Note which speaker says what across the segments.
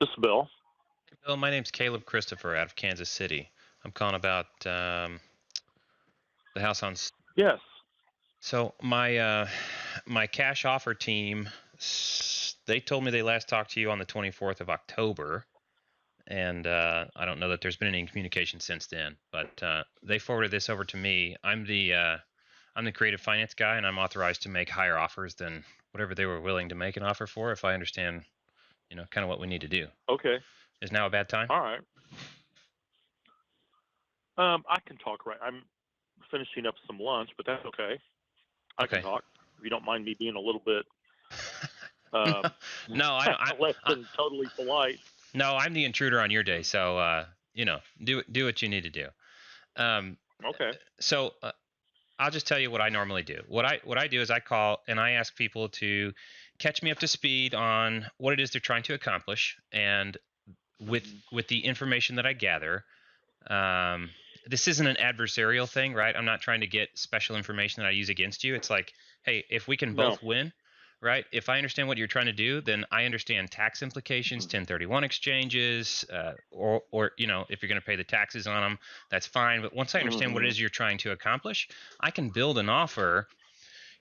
Speaker 1: This is Bill.
Speaker 2: Bill, my name's Caleb Christopher out of Kansas City. I'm calling about the house on.
Speaker 1: Yes.
Speaker 2: So my cash offer team, they told me they last talked to you on the 24th of October, and I don't know that there's been any communication since then. But they forwarded this over to me. I'm the creative finance guy, and I'm authorized to make higher offers than whatever they were willing to make an offer for. If I understand, kind of what we need to do.
Speaker 1: Okay.
Speaker 2: Is now a bad time?
Speaker 1: All right. I can talk right. I'm finishing up some lunch, but that's okay. I can
Speaker 2: Okay.
Speaker 1: talk if you don't mind me being a little bit
Speaker 2: No, I don't.
Speaker 1: less than totally polite.
Speaker 2: No, I'm the intruder on your day, so do what you need to do. Um,
Speaker 1: Okay.
Speaker 2: so I'll just tell you what I normally do. What I do is I call and I ask people to catch me up to speed on what it is they're trying to accomplish, and with the information that I gather. Um, this isn't an adversarial thing, right? I'm not trying to get special information that I use against you. It's like, hey, if we can
Speaker 1: No.
Speaker 2: both win, right? If I understand what you're trying to do, then I understand tax implications, 1031 exchanges, or if you're going to pay the taxes on them, that's fine. But once I understand what it is you're trying to accomplish, I can build an offer,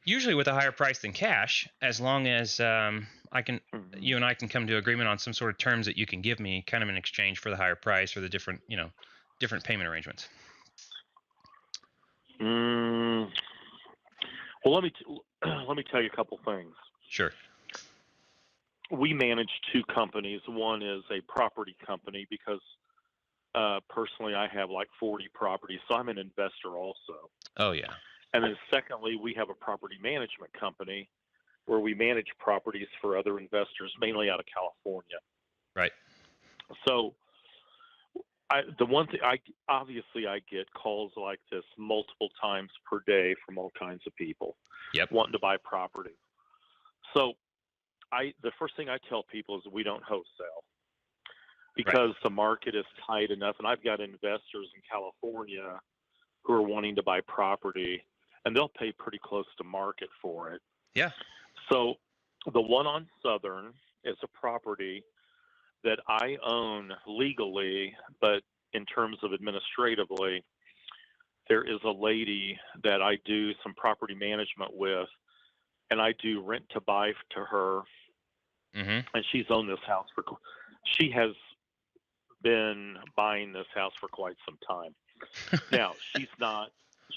Speaker 2: usually with a higher price than cash, as long as you and I can come to agreement on some sort of terms that you can give me, kind of in exchange for the higher price or the different payment arrangements.
Speaker 1: Well, let me tell you a couple things.
Speaker 2: Sure.
Speaker 1: We manage two companies. One is a property company because personally I have like 40 properties, so I'm an investor also.
Speaker 2: Oh yeah.
Speaker 1: And then secondly, we have a property management company where we manage properties for other investors, mainly out of California.
Speaker 2: Right.
Speaker 1: So the one thing obviously I get calls like this multiple times per day from all kinds of people
Speaker 2: Yep.
Speaker 1: wanting to buy property. So the first thing I tell people is we don't wholesale because the market is tight enough, and I've got investors in California who are wanting to buy property, and they'll pay pretty close to market for it.
Speaker 2: Yeah.
Speaker 1: So the one on Southern is a property that I own legally, but in terms of administratively, there is a lady that I do some property management with, and I do rent to buy to her. And she's owned this house she has been buying this house for quite some time. Now,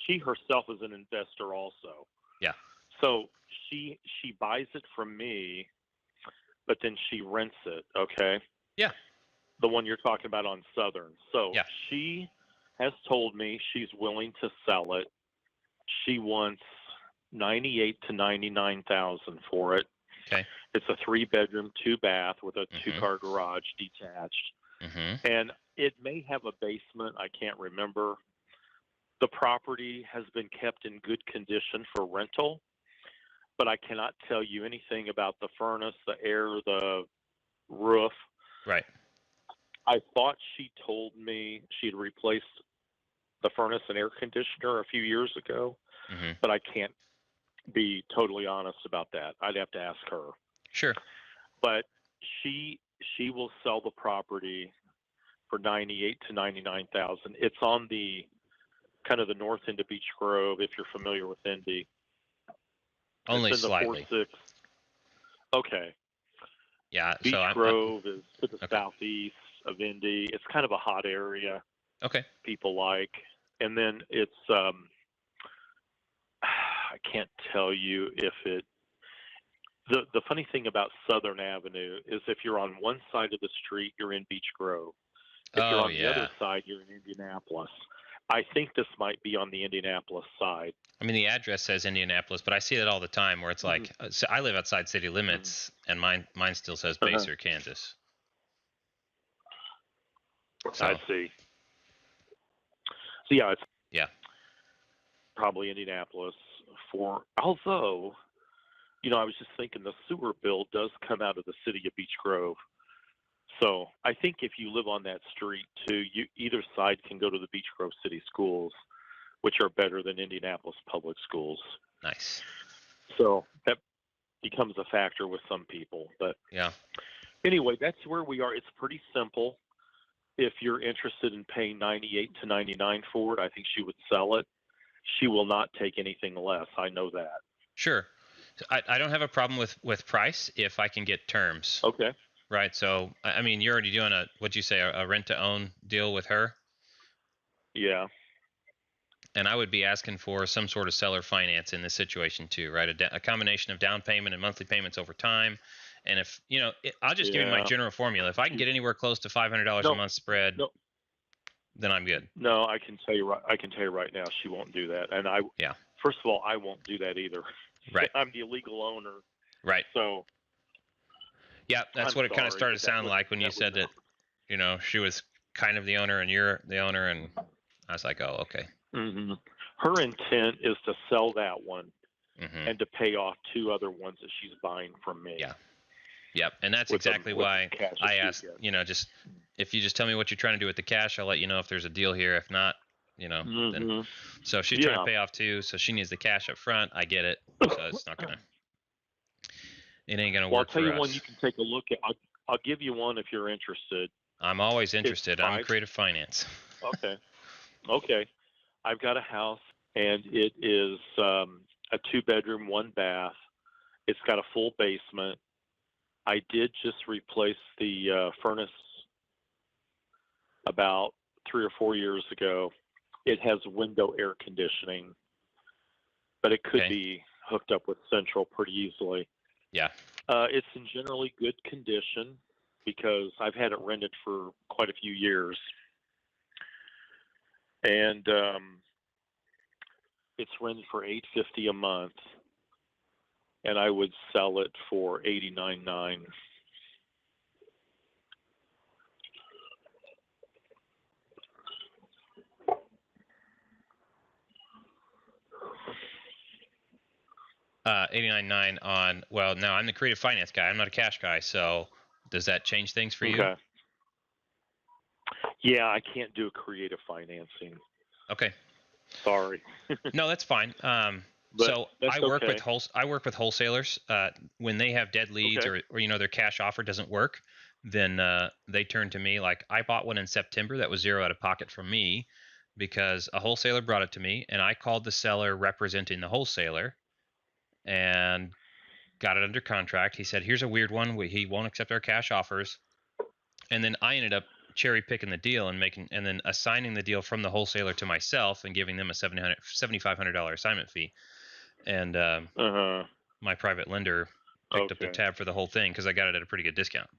Speaker 1: she herself is an investor also.
Speaker 2: Yeah.
Speaker 1: So she buys it from me, but then she rents it, okay?
Speaker 2: Yeah.
Speaker 1: The one you're talking about on Southern. So
Speaker 2: yeah.
Speaker 1: She has told me she's willing to sell it. She wants 98 to 99,000 for it.
Speaker 2: Okay.
Speaker 1: It's a 3-bedroom, 2-bath with a 2-car garage detached. And it may have a basement. I can't remember. The property has been kept in good condition for rental, but I cannot tell you anything about the furnace, the air, the roof.
Speaker 2: Right.
Speaker 1: I thought she told me she had replaced the furnace and air conditioner a few years ago, but I can't be totally honest about that. I'd have to ask her.
Speaker 2: Sure.
Speaker 1: But she will sell the property for 98 to 99,000. It's on the kind of the north end of Beech Grove, if you're familiar with Indy.
Speaker 2: Only
Speaker 1: it's in
Speaker 2: slightly.
Speaker 1: The 4-6. Okay.
Speaker 2: Yeah.
Speaker 1: Beech
Speaker 2: so
Speaker 1: Grove is to the southeast of Indy. It's kind of a hot area.
Speaker 2: Okay.
Speaker 1: People like, and then it's I can't tell you if it. The funny thing about Southern Avenue is if you're on one side of the street, you're in Beech Grove. If you're on the other side, you're in Indianapolis. I think this might be on the Indianapolis side.
Speaker 2: I mean, the address says Indianapolis, but I see it all the time where it's like, so I live outside city limits, and mine still says Basehor, Kansas. So,
Speaker 1: I see. So yeah, it's probably Indianapolis. Although, I was just thinking the sewer bill does come out of the city of Beech Grove. So I think if you live on that street too, either side can go to the Beech Grove City Schools, which are better than Indianapolis public schools.
Speaker 2: Nice.
Speaker 1: So that becomes a factor with some people. But
Speaker 2: yeah.
Speaker 1: Anyway, that's where we are. It's pretty simple. If you're interested in paying 98 to 99 for it, I think she would sell it. She will not take anything less. I know that.
Speaker 2: Sure. I don't have a problem with price if I can get terms.
Speaker 1: Okay.
Speaker 2: Right. So, I mean, you're already doing what'd you say, a rent to own deal with her?
Speaker 1: Yeah.
Speaker 2: And I would be asking for some sort of seller finance in this situation too, right? A combination of down payment and monthly payments over time. And if, I'll just give you my
Speaker 1: Yeah.
Speaker 2: general formula. If I can get anywhere close to $500 a
Speaker 1: No.
Speaker 2: month spread,
Speaker 1: No.
Speaker 2: then I'm good.
Speaker 1: No, I can tell you right now, she won't do that. And
Speaker 2: Yeah.
Speaker 1: first of all, I won't do that either.
Speaker 2: Right.
Speaker 1: I'm the illegal owner.
Speaker 2: Right.
Speaker 1: So
Speaker 2: Yeah, that's
Speaker 1: I'm
Speaker 2: what it kind
Speaker 1: sorry,
Speaker 2: of started
Speaker 1: but
Speaker 2: to sound like when you said that, she was kind of the owner and you're the owner. And I was like, oh, okay.
Speaker 1: Mm-hmm. Her intent is to sell that one
Speaker 2: Mm-hmm.
Speaker 1: and to pay off two other ones that she's buying from me.
Speaker 2: Yeah. Yep. And that's
Speaker 1: With the-
Speaker 2: exactly
Speaker 1: with the
Speaker 2: why
Speaker 1: cash
Speaker 2: I
Speaker 1: that she
Speaker 2: asked,
Speaker 1: gets.
Speaker 2: just if you just tell me what you're trying to do with the cash, I'll let you know if there's a deal here. If not, then.
Speaker 1: Mhm.
Speaker 2: So she's trying to pay off too, so she needs the cash up front. I get it. So it's not gonna. It ain't gonna
Speaker 1: Well, I'll
Speaker 2: work
Speaker 1: tell
Speaker 2: for
Speaker 1: you
Speaker 2: us.
Speaker 1: one you can take a look at. I'll give you one if you're interested.
Speaker 2: I'm always interested. I'm
Speaker 1: five-
Speaker 2: creative finance.
Speaker 1: Okay. Okay. I've got a house, and it is a 2-bedroom, 1-bath. It's got a full basement. I did just replace the furnace about 3 or 4 years ago. It has window air conditioning, but it could
Speaker 2: Okay.
Speaker 1: be hooked up with central pretty easily.
Speaker 2: Yeah.
Speaker 1: It's in generally good condition because I've had it rented for quite a few years. And it's rented for $850 a month, and I would sell it for $89,900.
Speaker 2: $89,900 on. Well, no, I'm the creative finance guy. I'm not a cash guy. So does that change things for you?
Speaker 1: Okay. Yeah, I can't do creative financing.
Speaker 2: Okay.
Speaker 1: Sorry.
Speaker 2: No, that's fine.
Speaker 1: But
Speaker 2: so
Speaker 1: that's
Speaker 2: I work
Speaker 1: okay.
Speaker 2: with wholesalers. When they have dead leads
Speaker 1: Okay.
Speaker 2: or their cash offer doesn't work, then they turn to me. Like I bought one in September that was zero out of pocket from me because a wholesaler brought it to me, and I called the seller representing the wholesaler and got it under contract. He said, "Here's a weird one. He won't accept our cash offers," and then I ended up cherry picking the deal and then assigning the deal from the wholesaler to myself and giving them a $7,500 assignment fee. And my private lender picked up the tab for the whole thing because I got it at a pretty good discount.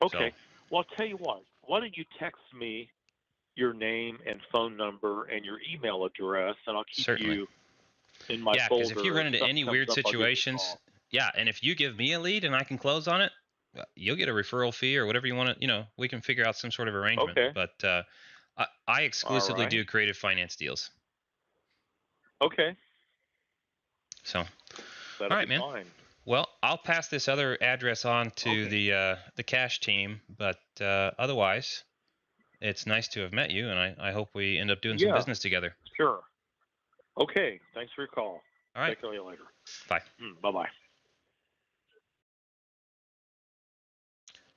Speaker 1: Okay.
Speaker 2: So,
Speaker 1: well, I'll tell you what. Why don't you text me your name and phone number and your email address, and I'll keep
Speaker 2: Certainly.
Speaker 1: you in my
Speaker 2: yeah,
Speaker 1: folder.
Speaker 2: because if you run into any weird situations, yeah, and if you give me a lead and I can close on it, you'll get a referral fee or whatever you want to, we can figure out some sort of arrangement.
Speaker 1: Okay.
Speaker 2: But I exclusively
Speaker 1: right.
Speaker 2: do creative finance deals.
Speaker 1: Okay.
Speaker 2: So,
Speaker 1: That'll
Speaker 2: all right,
Speaker 1: be
Speaker 2: man.
Speaker 1: fine.
Speaker 2: Well, I'll pass this other address on to the cash team, but otherwise, it's nice to have met you, and I hope we end up doing some business together.
Speaker 1: Sure. Okay. Thanks for your call.
Speaker 2: All right.
Speaker 1: Talk to you later.
Speaker 2: Bye.
Speaker 1: Bye-bye.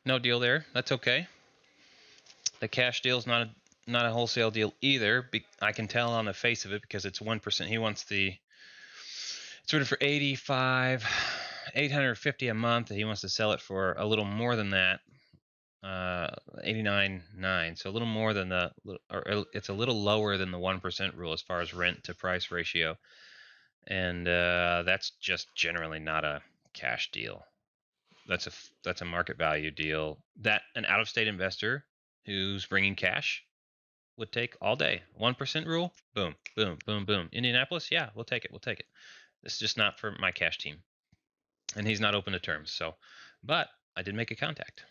Speaker 2: No deal there. That's okay. The cash deal's not a wholesale deal either. I can tell on the face of it because it's 1%. He wants it's rated for $850 a month. He wants to sell it for a little more than that, $89,900. So a little more than it's a little lower than the 1% rule as far as rent to price ratio, and that's just generally not a cash deal. That's a market value deal that an out-of-state investor who's bringing cash would take all day. 1% rule, boom, boom, boom, boom. Indianapolis, yeah, we'll take it. This is just not for my cash team, and he's not open to terms. So, but I did make a contact.